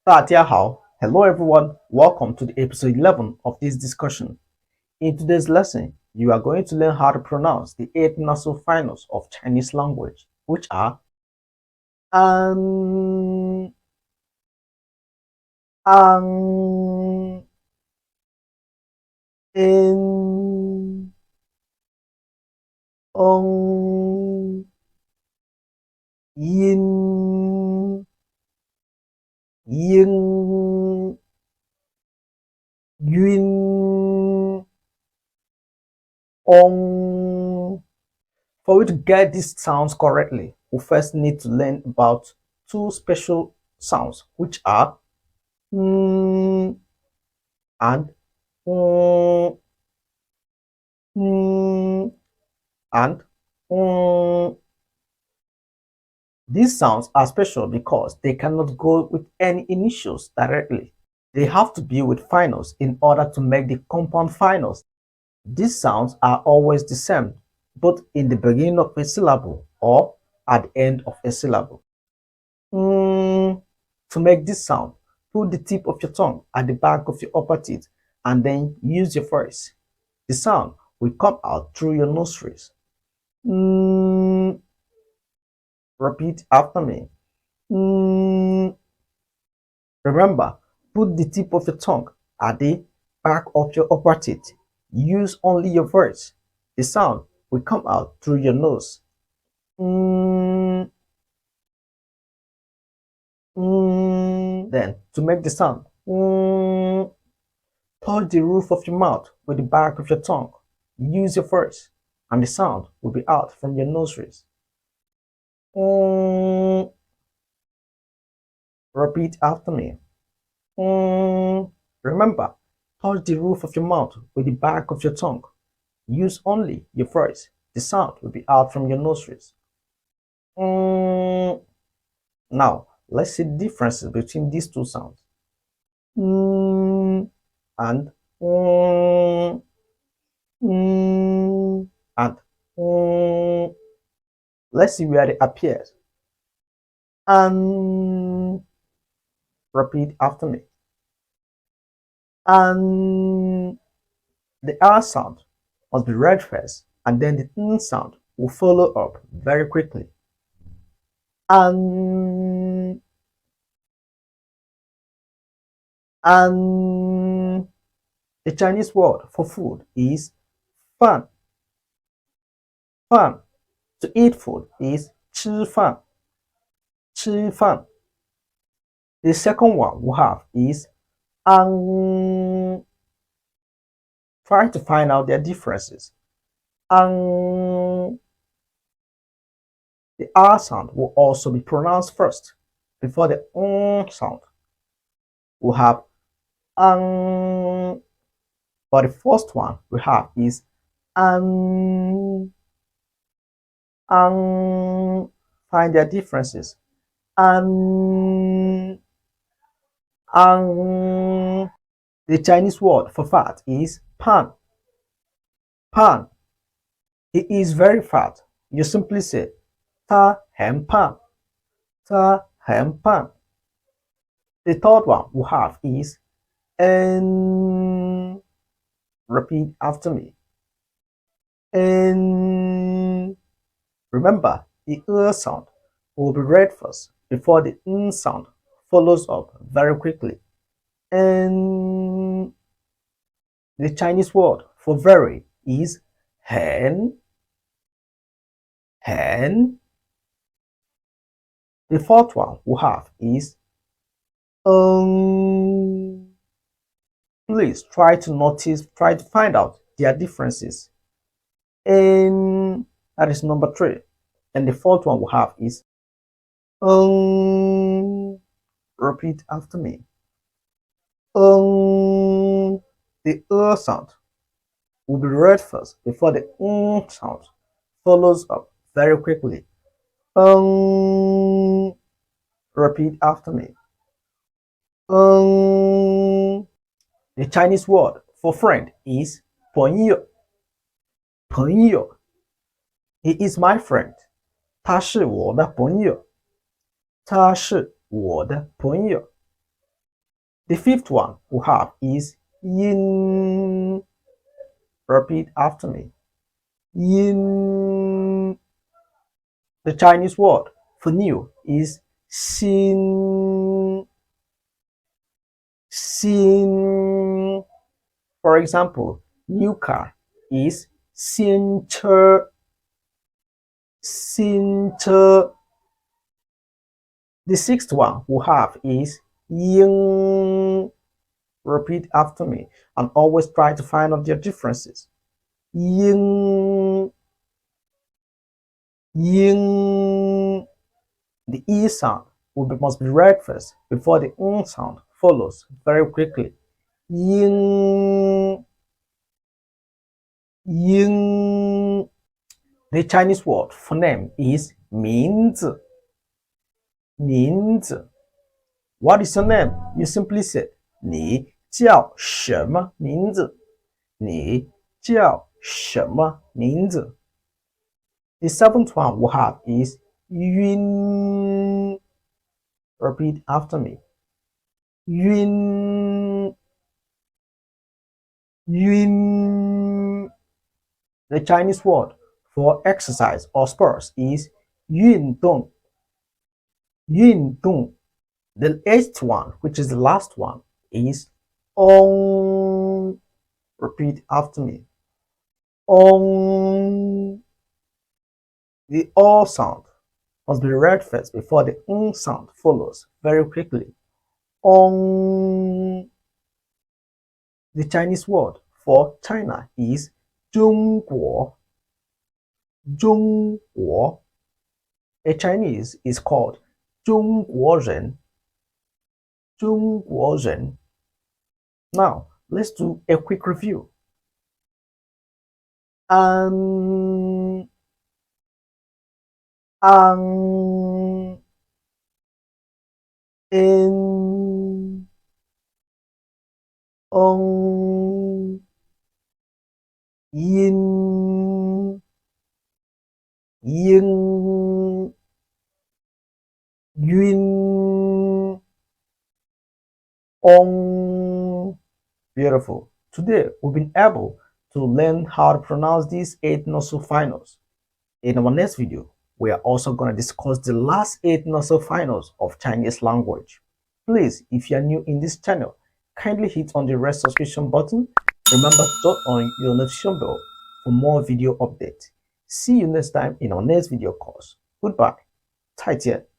大家好, hello everyone, welcome to the episode 11 of this discussion. In today's lesson, you are going to learn how to pronounce the 8 nasal finals of Chinese language, which are ang, ang, in, ong, yin, yin, yun, ong. For you to get these sounds correctly, we first need to learn about two special sounds, which are and mm, mm, and mm. These sounds are special because they cannot go with any initials directly. They have to be with finals in order to make the compound finals. These sounds are always the same, both in the beginning of a syllable or at the end of a syllable. Mm, to make this sound, put the tip of your tongue at the back of your upper teeth and then use your voice. The sound will come out through your nostrils. Mm, repeat after me. Mm, remember, put the tip of your tongue at the back of your upper teeth. Use only your voice. The sound will come out through your nose. Mm, Then, to make the sound, touch the roof of your mouth with the back of your tongue. Use your voice, and the sound will be out from your nostrils. Mm, Repeat after me. Remember, touch the roof of your mouth with the back of your tongue. Use only your voice. The sound will be out from your nostrils. Mm, Now, let's see the differences between these two sounds. And and let's see where it appears. And repeat after me. And the R sound must be read first, and then the N sound will follow up very quickly. And and the Chinese word for food is fan. Fan. To eat food is 吃饭. 吃饭. The second one we have is ang. Try to find out their differences. Ang. The R sound will also be pronounced first before the sound. We have ang, but the first one we have is ang. Ang. Find their differences. Ang. Ang. The Chinese word for fat is pan. Pan. He is very fat. You simply say 他很胖. 他很胖. The third one we have is and. Repeat after me. And remember, the sound will be read first before the n sound follows up very quickly. And the Chinese word for very is hen. Hen. The fourth one we have is please try to notice, try to find out their differences. And that is number 3. And the fourth one we have is repeat after me. The sound will be read first before the sound follows up very quickly. Repeat after me. The Chinese word for friend is 朋友. 朋友. He is my friend. 他是我的朋友. 他是我的朋友. The fifth one we have is yin. Repeat after me. Yin. The Chinese word for new is xin. Xin. For example, new car is 新车. 新车. The sixth one we have is yin. Repeat after me and always try to find out their differences. Yin. Yin. The E sound must be read first before the ong sound follows very quickly. Yin. Yin. The Chinese word for name is 名字. 名字. What is your name? You simply say 你叫什么名字? 你叫什么名字? The seventh one we have is 晕. Repeat after me. 晕. 晕. The Chinese word for exercise or sports is 运动. 运动. The eighth one, which is the last one, is ong. Repeat after me. Ong. The o sound must be read first before the ng sound follows very quickly. Ong. The Chinese word for China is 中国. 中国. A Chinese is called 中国人. 中国人. Now, let's do a quick review. An, in, ong, yin, yin, yun, ong. Beautiful. Today, we've been able to learn how to pronounce these 8 nasal finals. In our next video, we are also going to discuss the last 8 nasal finals of Chinese language. Please, if you are new in this channel, kindly hit on the red subscription button. Remember to turn on your notification bell for more video updates. See you next time in our next video course. Goodbye. 再见.